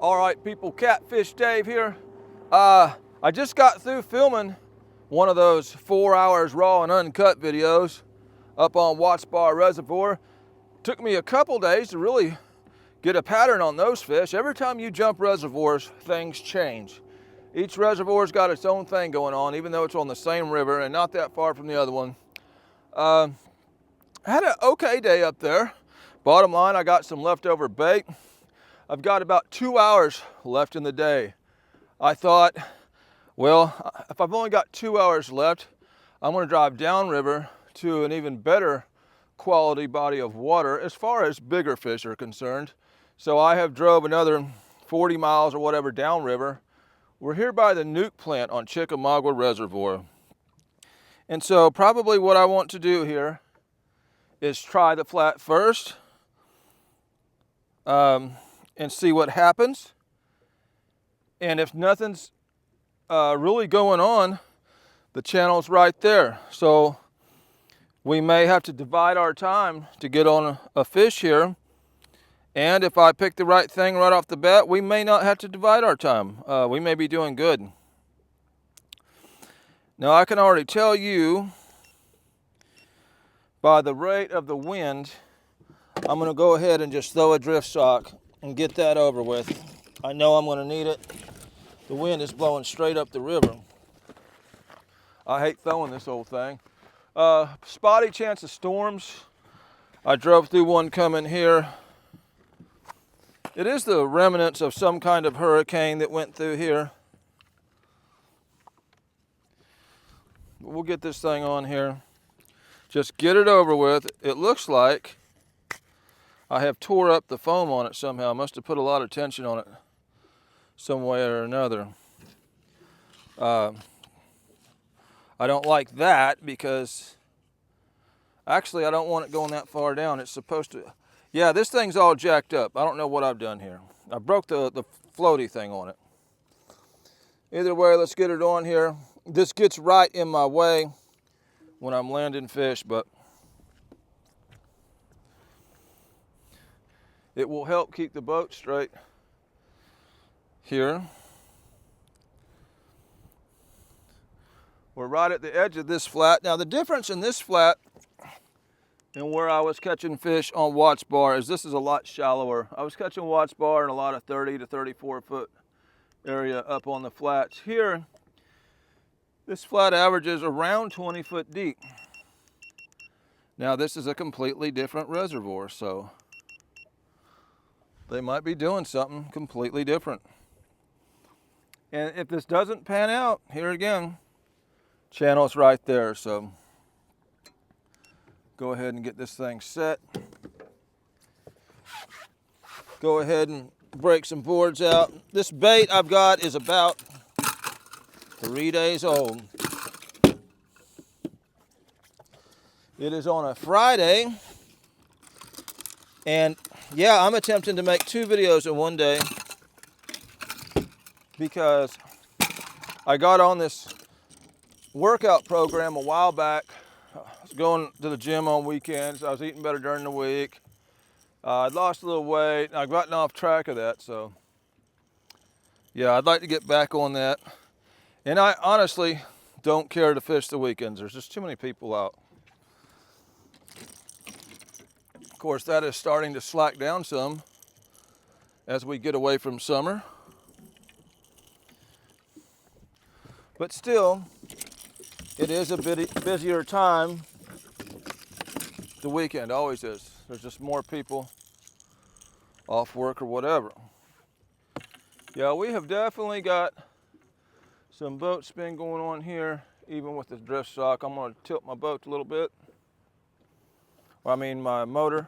All right, people, Catfish Dave here. I just got through filming one of those 4 hours raw and uncut videos up on Watts Bar Reservoir. Took me a couple days to really get a pattern on those fish. Every time you jump reservoirs, things change. Each reservoir's got its own thing going on, even though it's on the same river and not that far from the other one. I had an okay day up there. Bottom line, I got some leftover bait. I've got about 2 hours left in the day. I thought, well, if I've only got 2 hours left, I'm going to drive downriver to an even better quality body of water as far as bigger fish are concerned. So I have drove another 40 miles or whatever downriver. We're here by the nuke plant on Chickamauga Reservoir. And so probably what I want to do here is try the flat first and see what happens. And if nothing's really going on, the channel's right there. So we may have to divide our time to get on a fish here. And if I pick the right thing right off the bat, we may not have to divide our time. We may be doing good. Now I can already tell you by the rate of the wind, I'm going to go ahead and just throw a drift sock and get that over with. I know I'm going to need it. The wind is blowing straight up the river. I hate throwing this old thing. Spotty chance of storms. I drove through one coming here. It is the remnants of some kind of hurricane that went through here. We'll get this thing on here. Just get it over with. It looks like I have tore up the foam on it somehow. I must have put a lot of tension on it some way or another. I don't like that because actually I don't want it going that far down. It's supposed to, yeah, this thing's all jacked up. I don't know what I've done here. I broke the floaty thing on it. Either way, let's get it on here. This gets right in my way when I'm landing fish, but it will help keep the boat straight here. We're right at the edge of this flat. Now the difference in this flat and where I was catching fish on Watts Bar is this is a lot shallower. I was catching Watts Bar in a lot of 30 to 34 foot area up on the flats. Here, this flat averages around 20 foot deep. Now this is a completely different reservoir, so they might be doing something completely different. And if this doesn't pan out, here again, channel's right there, so go ahead and get this thing set. Go ahead and break some boards out. This bait I've got is about 3 days old. It is on a Friday, and yeah, I'm attempting to make 2 videos in one day because I got on this workout program a while back. I was going to the gym on weekends. I was eating better during the week. I'd lost a little weight. I've gotten off track of that, so yeah, I'd like to get back on that. And I honestly don't care to fish the weekends. There's just too many people out. Of course, that is starting to slack down some as we get away from summer. But still, it is a bit busier time. The weekend always is. There's just more people off work or whatever. Yeah, we have definitely got some boat spin going on here, even with this drift sock. I'm going to tilt my boat a little bit. Well, I mean, my motor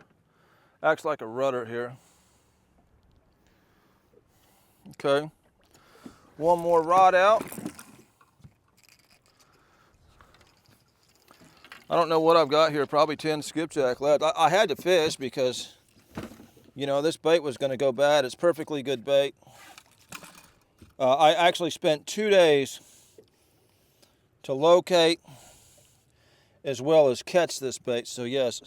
acts like a rudder here. Okay, one more rod out. I don't know what I've got here, probably 10 skipjack left. I had to fish because, you know, this bait was going to go bad. It's perfectly good bait. I actually spent 2 days to locate as well as catch this bait. So yes,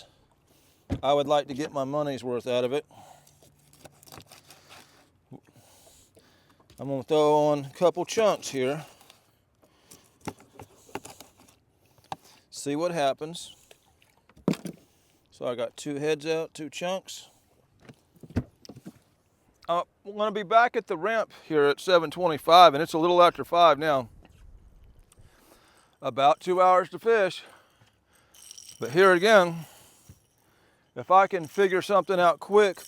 I would like to get my money's worth out of it. I'm gonna throw on a couple chunks here. See what happens. So I got 2 heads out, 2 chunks. I'm gonna be back at the ramp here at 7:25, and it's a little after 5 now. About 2 hours to fish. But here again, if I can figure something out quick,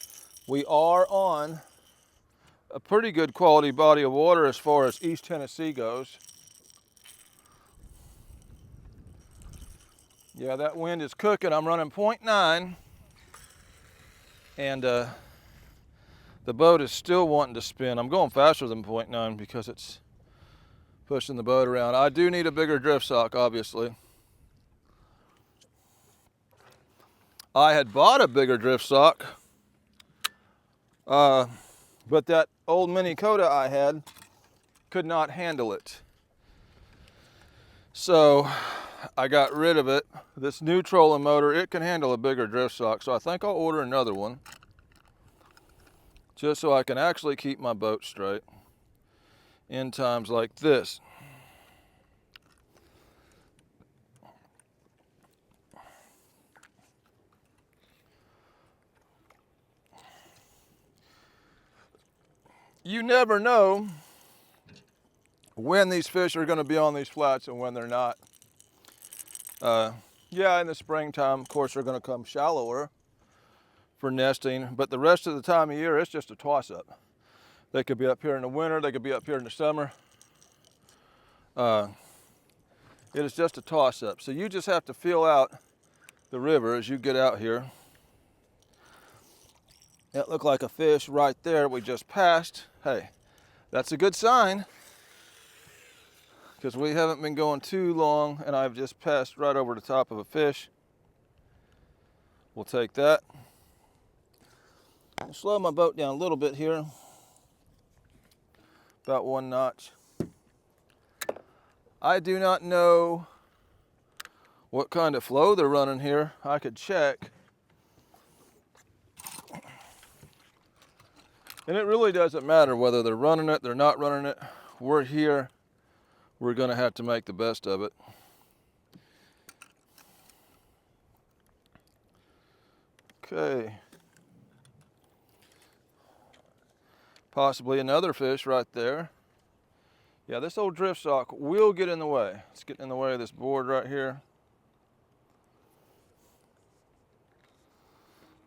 we are on a pretty good quality body of water as far as East Tennessee goes. Yeah, that wind is cooking. I'm running 0.9, and the boat is still wanting to spin. I'm going faster than 0.9 because it's pushing the boat around. I do need a bigger drift sock, obviously. I had bought a bigger drift sock, but that old Mini Coda I had could not handle it. So I got rid of it. This new trolling motor, it can handle a bigger drift sock, so I think I'll order another one just so I can actually keep my boat straight in times like this. You never know when these fish are going to be on these flats and when they're not. Yeah, in the springtime, of course, they're going to come shallower for nesting, but the rest of the time of year, it's just a toss-up. They could be up here in the winter, they could be up here in the summer. It is just a toss-up. So you just have to feel out the river as you get out here. That looked like a fish right there we just passed. Hey, that's a good sign, because we haven't been going too long and I've just passed right over the top of a fish. We'll take that. I'll slow my boat down a little bit here, about 1 notch. I do not know what kind of flow they're running here. I could check. And it really doesn't matter whether they're running it, they're not running it. We're here. We're gonna have to make the best of it. Okay. Possibly another fish right there. Yeah, this old drift sock will get in the way. It's getting in the way of this board right here.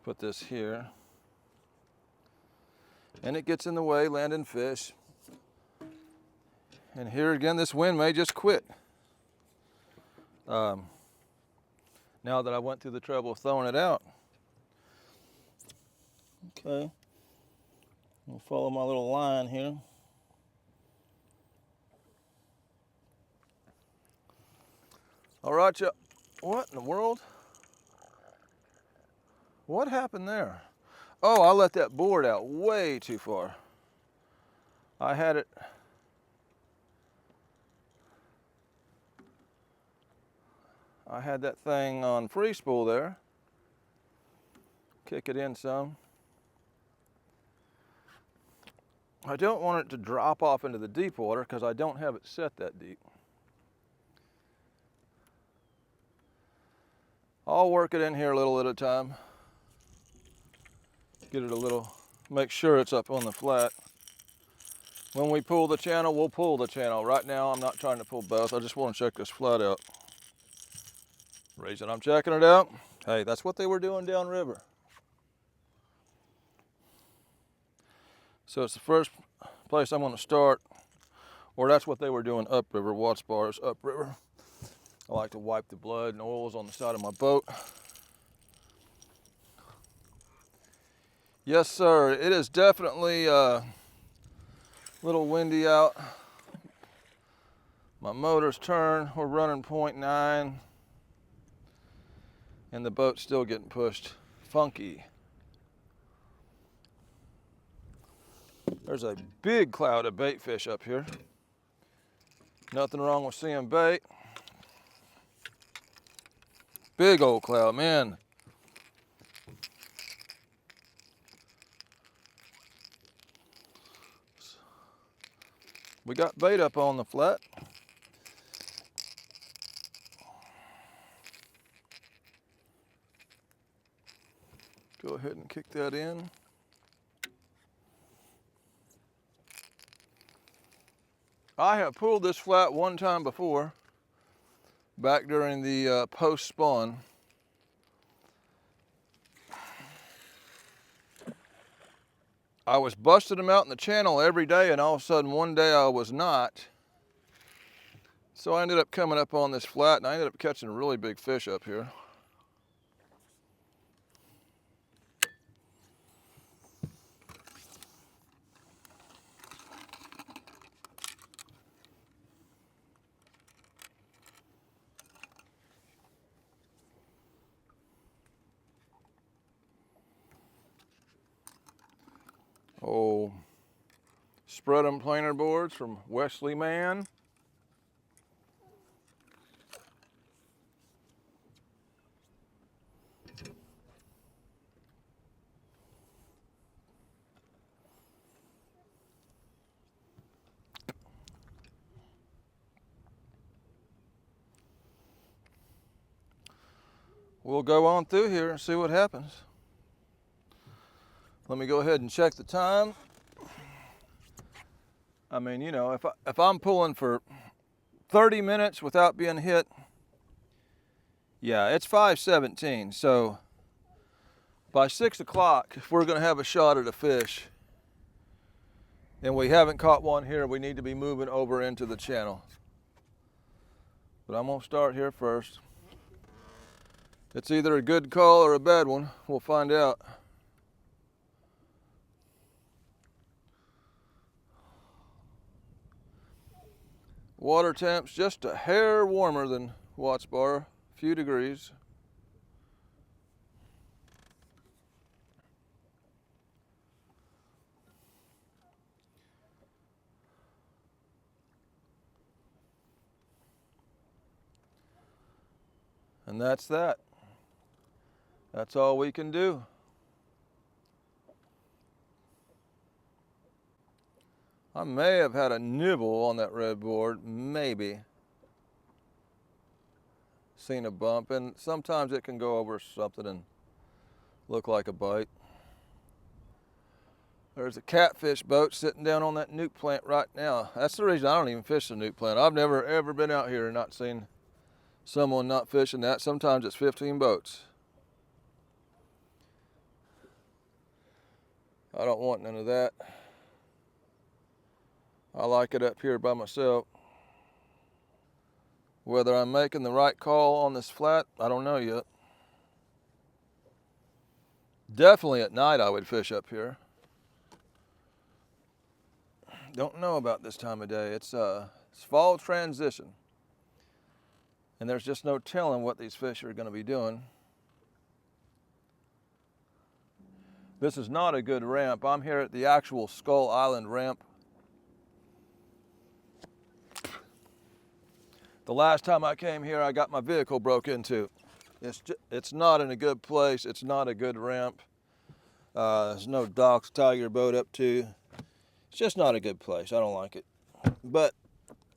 Put this here. And it gets in the way, landing fish. And here again, this wind may just quit. Now that I went through the trouble of throwing it out. Okay. I'll follow my little line here. All right, y'all. What in the world? What happened there? Oh, I let that board out way too far. I had it. I had that thing on free spool there. Kick it in some. I don't want it to drop off into the deep water because I don't have it set that deep. I'll work it in here a little at a time. Get it a little, make sure it's up on the flat. When we pull the channel, we'll pull the channel. Right now, I'm not trying to pull both. I just want to check this flat out. Reason I'm checking it out, hey, that's what they were doing downriver. So it's the first place I'm going to start, or that's what they were doing upriver. Watts Bar is upriver. I like to wipe the blood and oils on the side of my boat. Yes, sir. It is definitely a little windy out. My motor's turned. We're running 0.9. And the boat's still getting pushed funky. There's a big cloud of bait fish up here. Nothing wrong with seeing bait. Big old cloud, man. We got bait up on the flat. Go ahead and kick that in. I have pulled this flat one time before, back during the post-spawn. I was busting them out in the channel every day, and all of a sudden one day I was not. So I ended up coming up on this flat, and I ended up catching a really big fish up here. Oh, spread 'em planer boards from Wesley Mann. We'll go on through here and see what happens. Let me go ahead and check the time. I mean, you know, if I'm pulling for 30 minutes without being hit, yeah, it's 5:17. So by 6 o'clock, if we're going to have a shot at a fish, and we haven't caught one here, we need to be moving over into the channel. But I'm going to start here first. It's either a good call or a bad one. We'll find out. Water temp's just a hair warmer than Watts Bar, a few degrees. And that's that. That's all we can do. I may have had a nibble on that red board, maybe. Seen a bump, and sometimes it can go over something and look like a bite. There's a catfish boat sitting down on that nuke plant right now. That's the reason I don't even fish the nuke plant. I've never ever been out here and not seen someone not fishing that. Sometimes it's 15 boats. I don't want none of that. I like it up here by myself. Whether I'm making the right call on this flat, I don't know yet. Definitely at night I would fish up here. Don't know about this time of day. It's fall transition. And there's just no telling what these fish are going to be doing. This is not a good ramp. I'm here at the actual Skull Island ramp. The last time I came here, I got my vehicle broke into. It's not in a good place. It's not a good ramp. There's no docks to tie your boat up to. It's just not a good place. I don't like it. But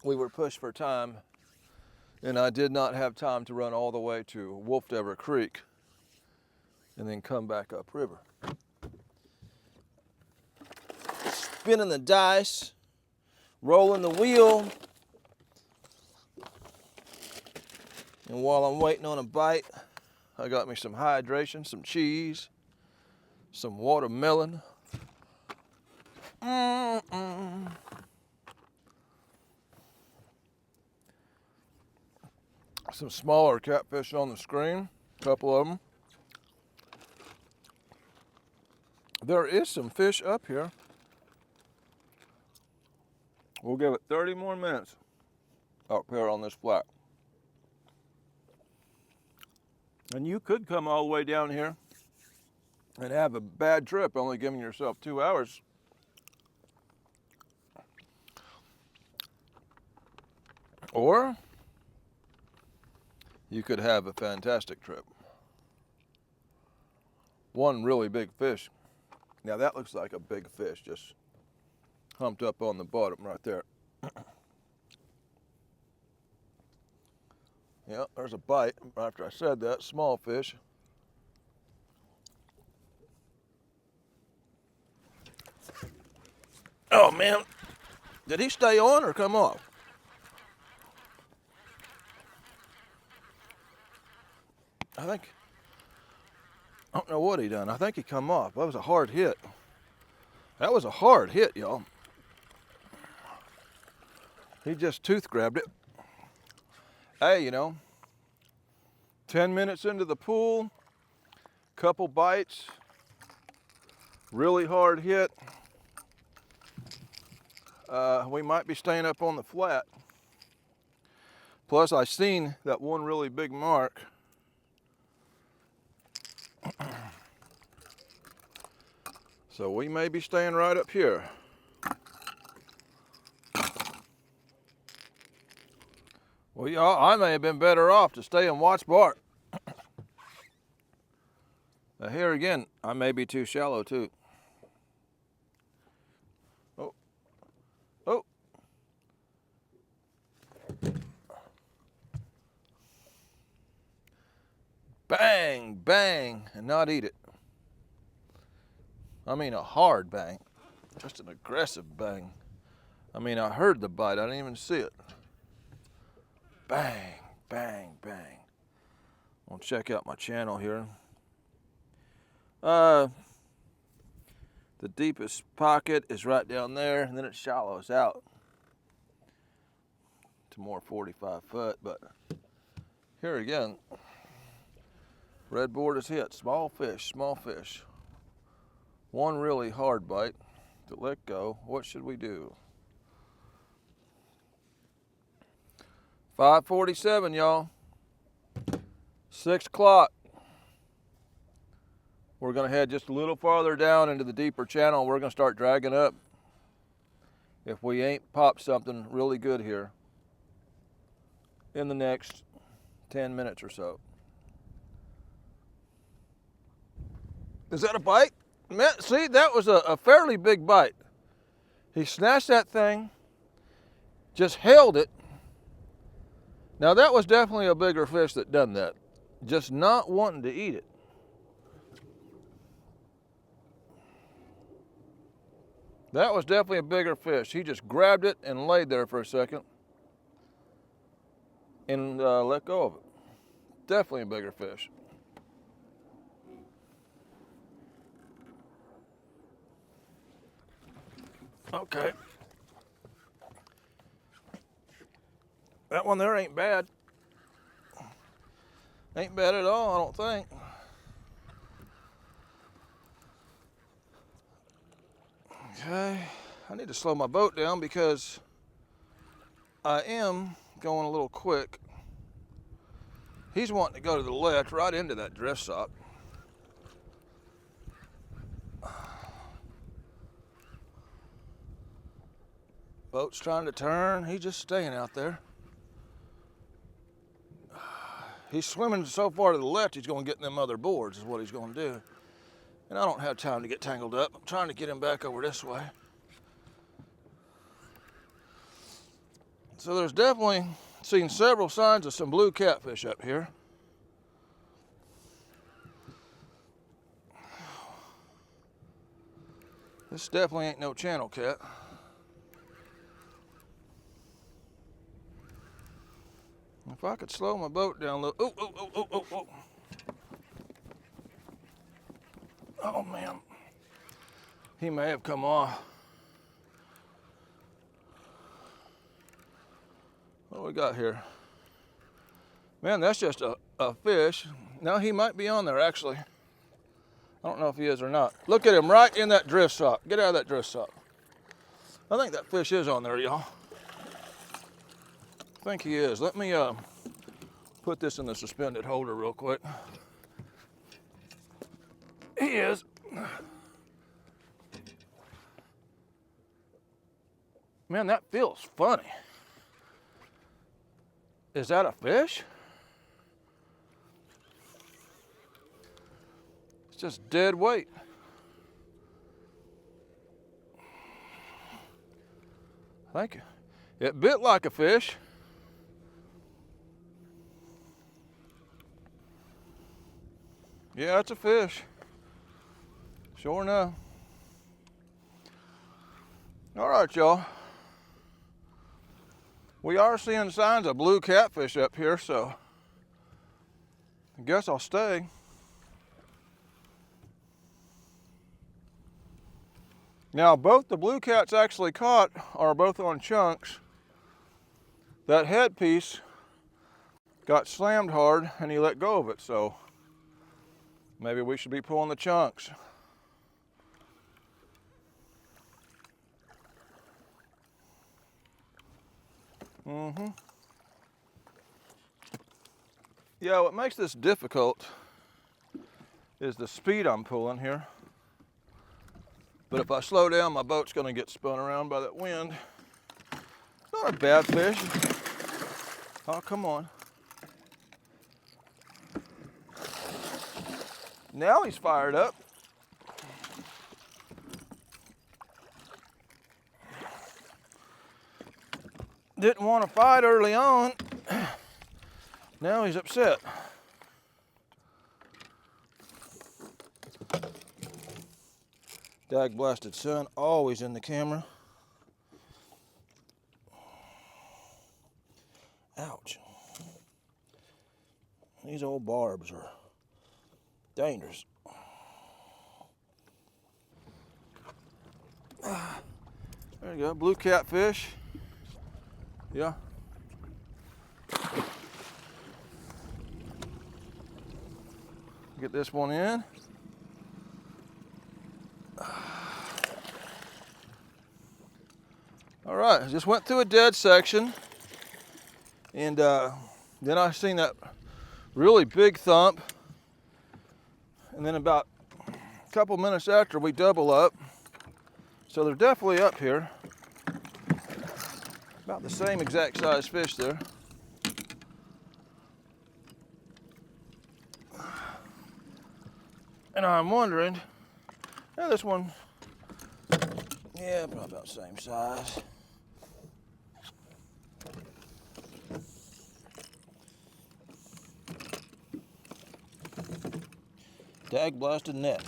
we were pushed for time, and I did not have time to run all the way to Wolf Dever Creek and then come back upriver. Spinning the dice, rolling the wheel. And while I'm waiting on a bite, I got me some hydration, some cheese, some watermelon. Some smaller catfish on the screen, a couple of them. There is some fish up here. We'll give it 30 more minutes up here on this flat. And you could come all the way down here and have a bad trip, only giving yourself 2 hours. Or you could have a fantastic trip. One really big fish. Now that looks like a big fish, just humped up on the bottom right there. Yeah, there's a bite after I said that. Small fish. Oh man, did he stay on or come off? I don't know what he done. I think he come off. That was a hard hit. That was a hard hit, y'all. He just tooth grabbed it. Hey, you know, 10 minutes into the pool, couple bites, really hard hit. We might be staying up on the flat. Plus, I seen that one really big mark. So we may be staying right up here. Well, y'all, I may have been better off to stay and watch Bart. Now here again, I may be too shallow too. Oh, oh. Bang, bang, and not eat it. I mean a hard bang, just an aggressive bang. I mean, I heard the bite, I didn't even see it. Bang, bang, bang. I'll check out my channel here. The deepest pocket is right down there, and then it shallows out to more 45 foot, but here again, red board is hit. Small fish, small fish. One really hard bite to let go. What should we do? 5:47, y'all. 6 o'clock. We're gonna head just a little farther down into the deeper channel. We're gonna start dragging up if we ain't popped something really good here in the next 10 minutes or so. Is that a bite? See, that was a fairly big bite. He snatched that thing, just held it. Now that was definitely a bigger fish that done that. Just not wanting to eat it. That was definitely a bigger fish. He just grabbed it and laid there for a second and let go of it. Definitely a bigger fish. Okay. That one there ain't bad. Ain't bad at all, I don't think. Okay, I need to slow my boat down because I am going a little quick. He's wanting to go to the left, right into that drift sock. Boat's trying to turn, he's just staying out there. He's swimming so far to the left, he's going to get in them other boards is what he's going to do. And I don't have time to get tangled up. I'm trying to get him back over this way. So there's definitely seen several signs of some blue catfish up here. This definitely ain't no channel cat. If I could slow my boat down a little. Oh, oh, oh, oh, oh, oh. Oh man, he may have come off. What do we got here? Man, that's just a fish. Now he might be on there actually. I don't know if he is or not. Look at him right in that drift sock. Get out of that drift sock. I think that fish is on there, y'all. I think he is. Let me put this in the suspended holder real quick. He is. Man, that feels funny. Is that a fish? It's just dead weight. I think It bit like a fish. Yeah, it's a fish. Sure enough. All right, y'all. We are seeing signs of blue catfish up here, so I guess I'll stay. Now, both the blue cats actually caught are both on chunks. That headpiece got slammed hard and he let go of it, so maybe we should be pulling the chunks. Yeah, what makes this difficult is the speed I'm pulling here. But if I slow down, my boat's gonna get spun around by that wind. It's not a bad fish. Oh, come on. Now he's fired up. Didn't want to fight early on. Now he's upset. Dag blasted sun, always in the camera. Ouch. These old barbs are dangerous. There you go, blue catfish. Yeah. Get this one in. All right, I just went through a dead section, and then I seen that really big thump, and then about a couple minutes after we double up. So they're definitely up here. About the same exact size fish there. And I'm wondering, yeah, this one, yeah, probably about the same size. Dag blasted net.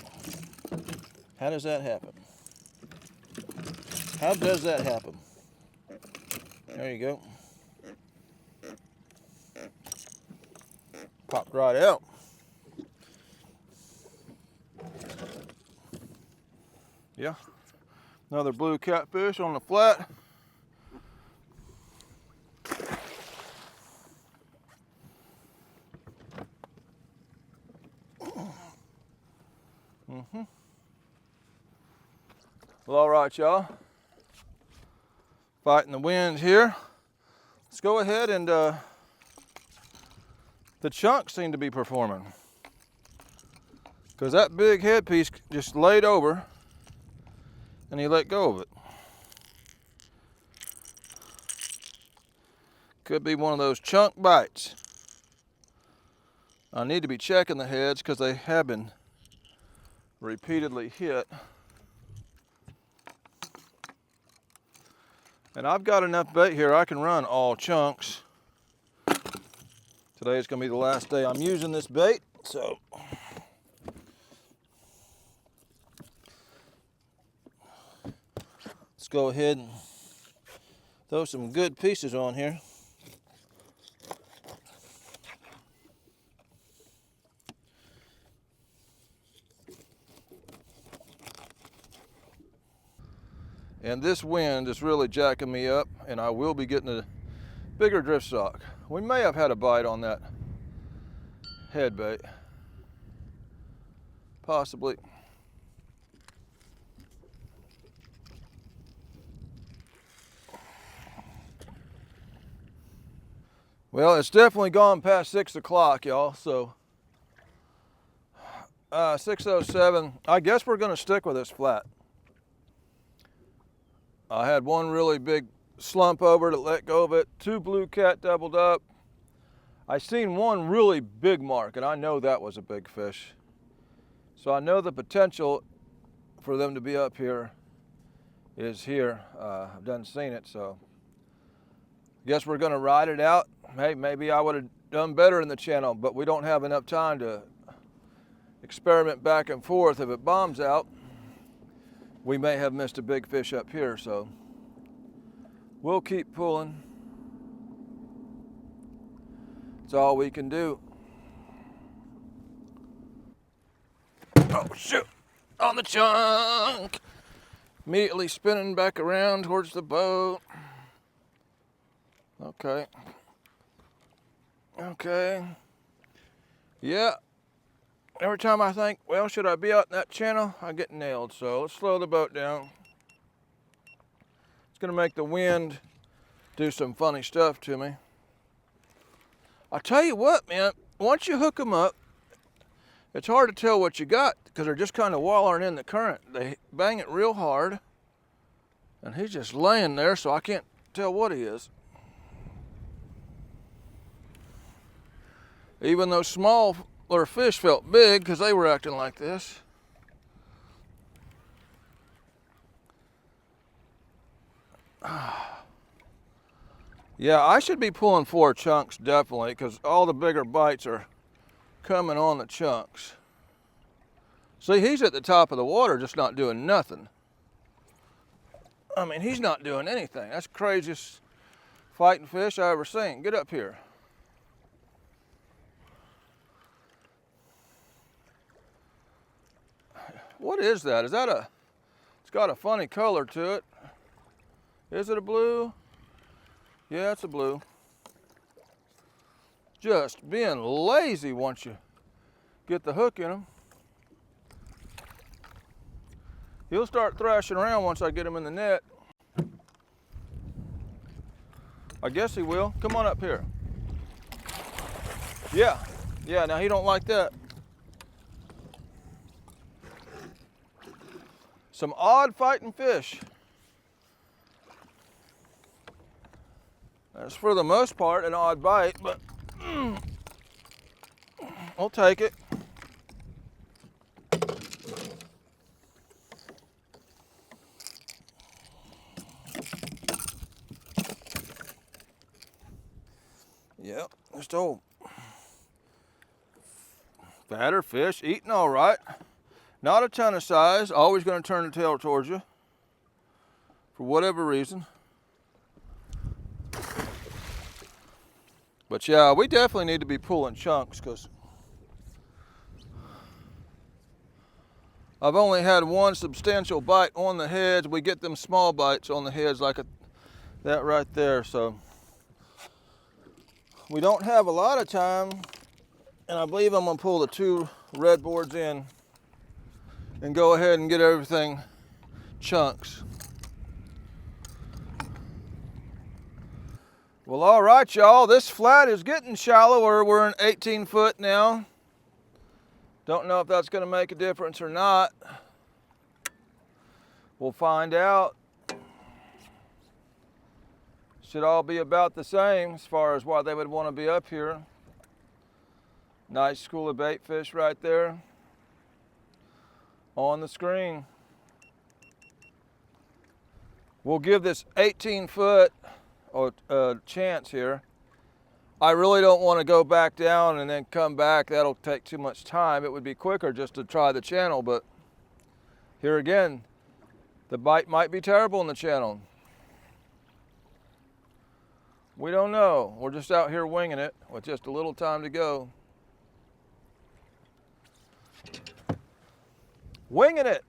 How does that happen? How does that happen? There you go. Popped right out. Yeah. Another blue catfish on the flat. Well, all right, y'all. Fighting the wind here. Let's go ahead and the chunks seem to be performing. Because that big headpiece just laid over and he let go of it. Could be one of those chunk bites. I need to be checking the heads because they have been repeatedly hit. And I've got enough bait here I can run all chunks. Today is going to be the last day I'm using this bait, so let's go ahead and throw some good pieces on here. And this wind is really jacking me up, and I will be getting a bigger drift sock. We may have had a bite on that head bait. Possibly. Well, it's definitely gone past 6 o'clock, y'all, so 6:07. I guess we're going to stick with this flat. I had one really big slump over to let go of it. 2 blue cat doubled up. I seen one really big mark, and I know that was a big fish. So I know the potential for them to be up here is here. I've done seen it, so Guess we're gonna ride it out. Hey, maybe I would have done better in the channel, but we don't have enough time to experiment back and forth. If it bombs out, we may have missed a big fish up here, so we'll keep pulling. It's all we can do. Oh shoot, on the chunk. Immediately spinning back around towards the boat. Okay. Okay. Yeah. Every time I think, well, should I be out in that channel? I get nailed. So let's slow the boat down. It's gonna make the wind do some funny stuff to me. I tell you what, man, once you hook them up, it's hard to tell what you got because they're just kind of wallering in the current. They bang it real hard, and he's just laying there, so I can't tell what he is. Even those smaller fish felt big because they were acting like this. Yeah, I should be pulling 4 chunks definitely because all the bigger bites are coming on the chunks. See, he's at the top of the water just not doing nothing. I mean, he's not doing anything. That's the craziest fighting fish I ever seen. Get up here. What is that? Is that a, it's got a funny color to it. Is it a blue? Yeah, it's a blue. Just being lazy once you get the hook in him. He'll start thrashing around once I get him in the net. I guess he will. Come on up here. Yeah, now he don't like that. Some odd fighting fish. That's for the most part an odd bite, but I'll take it. Yep, just old fatter fish, eating all right. Not a ton of size, always going to turn the tail towards you for whatever reason. But yeah, we definitely need to be pulling chunks because I've only had one substantial bite on the heads. We get them small bites on the heads like that right there. So we don't have a lot of time, and I believe I'm gonna pull the 2 red boards in and go ahead and get everything chunks. Well, all right, y'all, this flat is getting shallower. We're in 18 foot now. Don't know if that's gonna make a difference or not. We'll find out. Should all be about the same as far as why they would want to be up here. Nice school of bait fish right there on the screen. We'll give this 18 foot a chance here. I really don't want to go back down and then come back. That'll take too much time. It would be quicker just to try the channel, but here again, the bite might be terrible in the channel. We don't know. We're just out here winging it with just a little time to go. Winging it.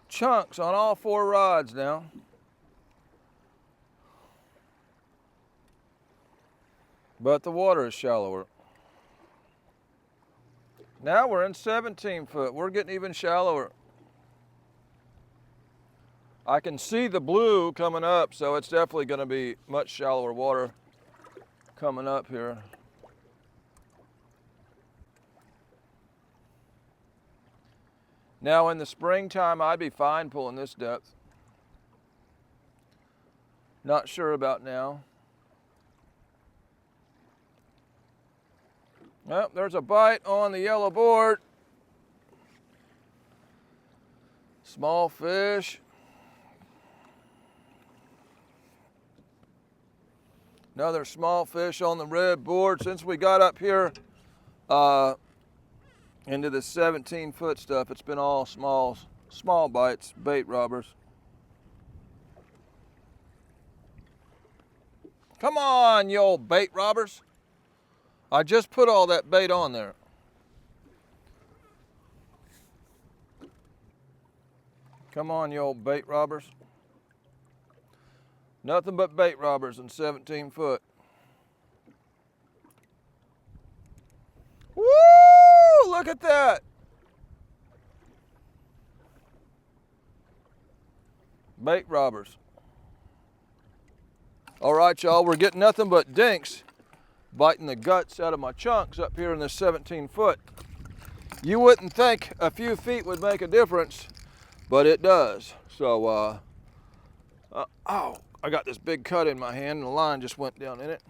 Chunks on all 4 rods now. But the water is shallower. Now we're in 17 foot. We're getting even shallower. I can see the blue coming up, so it's definitely going to be much shallower water coming up here. Now in the springtime, I'd be fine pulling this depth. Not sure about now. Well, there's a bite on the yellow board. Small fish. Another small fish on the red board. Since we got up here into the 17-foot stuff, it's been all small bites, bait robbers. Come on, you old bait robbers. I just put all that bait on there. Come on, you old bait robbers. Nothing but bait robbers in 17 foot. Woo! Look at that. Bait robbers. All right, y'all, we're getting nothing but dinks biting the guts out of my chunks up here in this 17 foot. You wouldn't think a few feet would make a difference, but it does. So, oh, I got this big cut in my hand and the line just went down in it.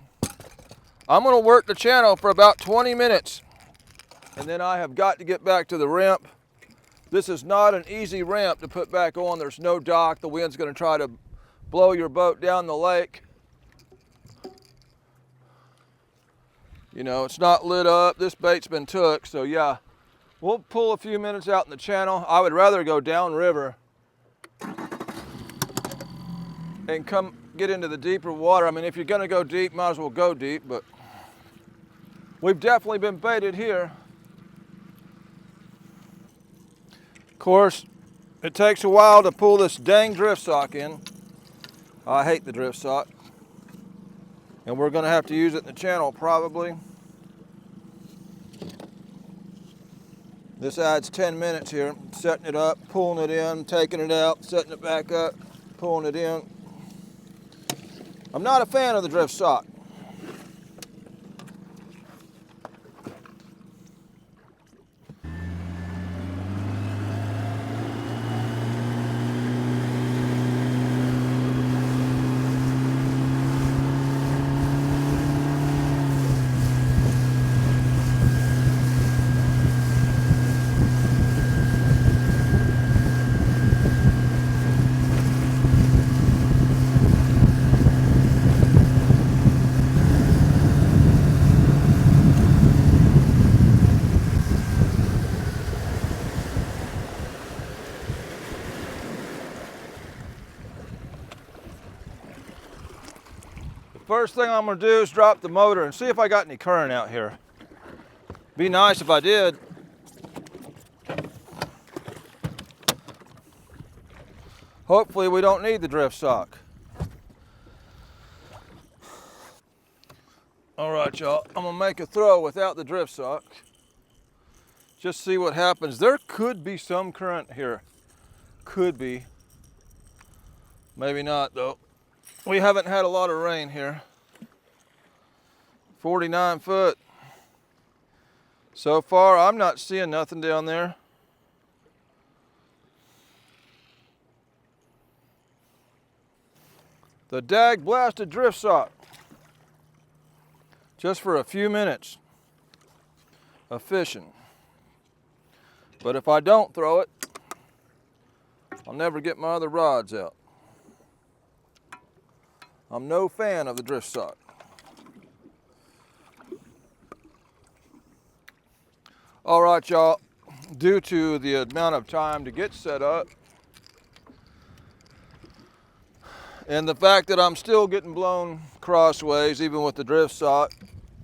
I'm gonna work the channel for about 20 minutes and then I have got to get back to the ramp. This is not an easy ramp to put back on. There's no dock. The wind's gonna try to blow your boat down the lake. You know, it's not lit up. This bait's been took, so yeah. We'll pull a few minutes out in the channel. I would rather go downriver and come get into the deeper water. I mean, if you're gonna go deep, might as well go deep, but we've definitely been baited here. Of course, it takes a while to pull this dang drift sock in. I hate the drift sock. And we're gonna have to use it in the channel probably. This adds 10 minutes here, setting it up, pulling it in, taking it out, setting it back up, pulling it in. I'm not a fan of the drift sock. First thing I'm gonna do is drop the motor and see if I got any current out here. Be nice if I did. Hopefully we don't need the drift sock. All right, y'all, I'm gonna make a throw without the drift sock. Just see what happens. There could be some current here. Could be. Maybe not though. We haven't had a lot of rain here. 49 foot. So far, I'm not seeing nothing down there. The dag blasted drift sock. Just for a few minutes of fishing. But if I don't throw it, I'll never get my other rods out. I'm no fan of the drift sock. All right, y'all, due to the amount of time to get set up and the fact that I'm still getting blown crossways even with the drift sock,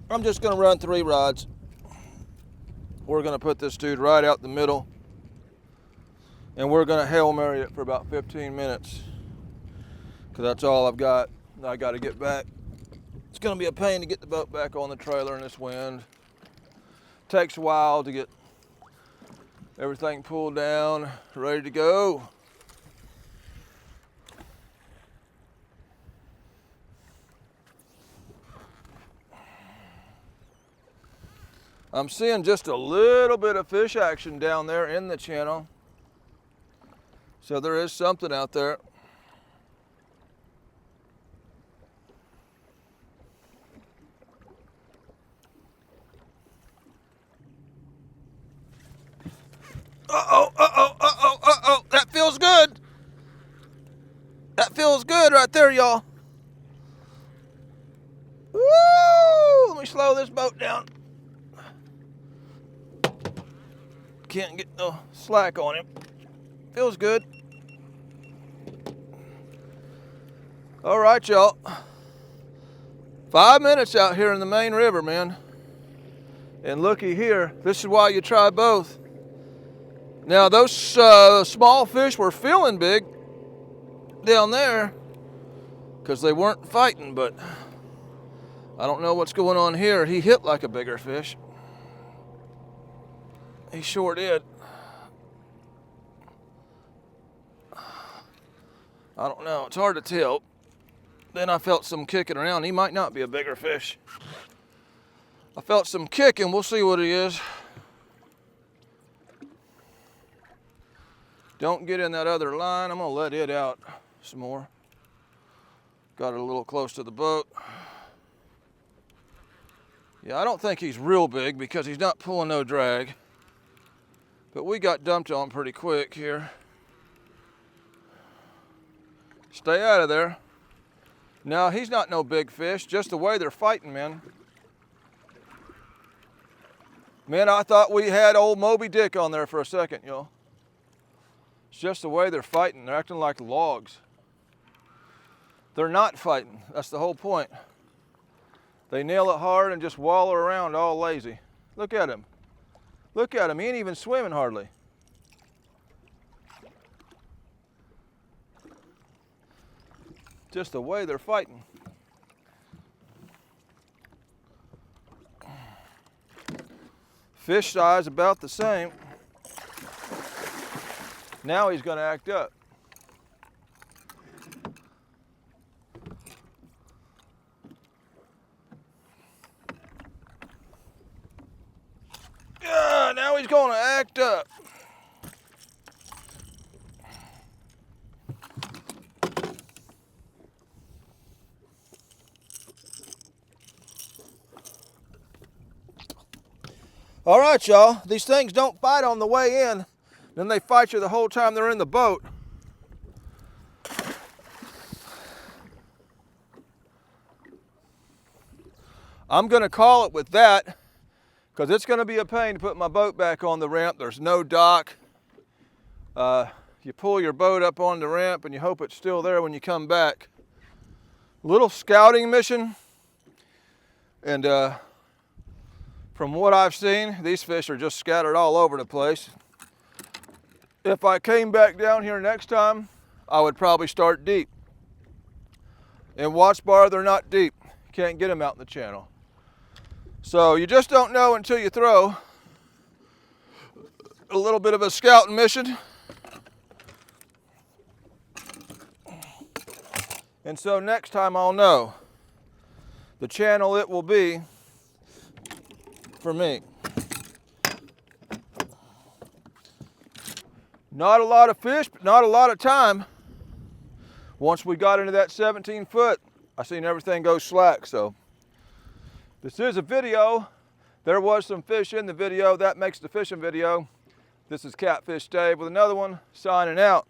I'm just gonna run 3 rods. We're gonna put this dude right out the middle and we're gonna Hail Mary it for about 15 minutes because that's all I've got. I got to get back. It's going to be a pain to get the boat back on the trailer in this wind. Takes a while to get everything pulled down, ready to go. I'm seeing just a little bit of fish action down there in the channel. So there is something out there. Uh-oh, that feels feels good right there, y'all. Woo! Let me slow this boat down. Can't get no slack on him. Feels good. All right, y'all. 5 minutes out here in the main river, man. And looky here, this is why you try both. Now those small fish were feeling big down there because they weren't fighting, but I don't know what's going on here. He hit like a bigger fish. He sure did. I don't know, it's hard to tell. Then I felt some kicking around. He might not be a bigger fish. I felt some kicking, we'll see what he is. Don't get in that other line. I'm gonna let it out some more. Got it a little close to the boat. Yeah, I don't think he's real big because he's not pulling no drag. But we got dumped on pretty quick here. Stay out of there. Now, he's not no big fish, just the way they're fighting, man. Man, I thought we had old Moby Dick on there for a second, y'all. It's just the way they're fighting. They're acting like logs. They're not fighting. That's the whole point. They nail it hard and just wallow around all lazy. Look at him. Look at him. He ain't even swimming hardly. Just the way they're fighting. Fish size about the same. Now he's going to act up. Yeah, now he's going to act up. All right, y'all, these things don't fight on the way in, then they fight you the whole time they're in the boat. I'm gonna call it with that, because it's gonna be a pain to put my boat back on the ramp. There's no dock. You pull your boat up on the ramp and you hope it's still there when you come back. Little scouting mission, and from what I've seen, these fish are just scattered all over the place. If I came back down here next time, I would probably start deep. In Watts Bar, they're not deep. You can't get them out in the channel. So you just don't know until you throw. A little bit of a scouting mission. And so next time I'll know the channel it will be for me. Not a lot of fish, but not a lot of time. Once we got into that 17 foot, I seen everything go slack. So this is a video. There was some fish in the video. That makes the fishing video. This is Catfish Dave with another one, signing out.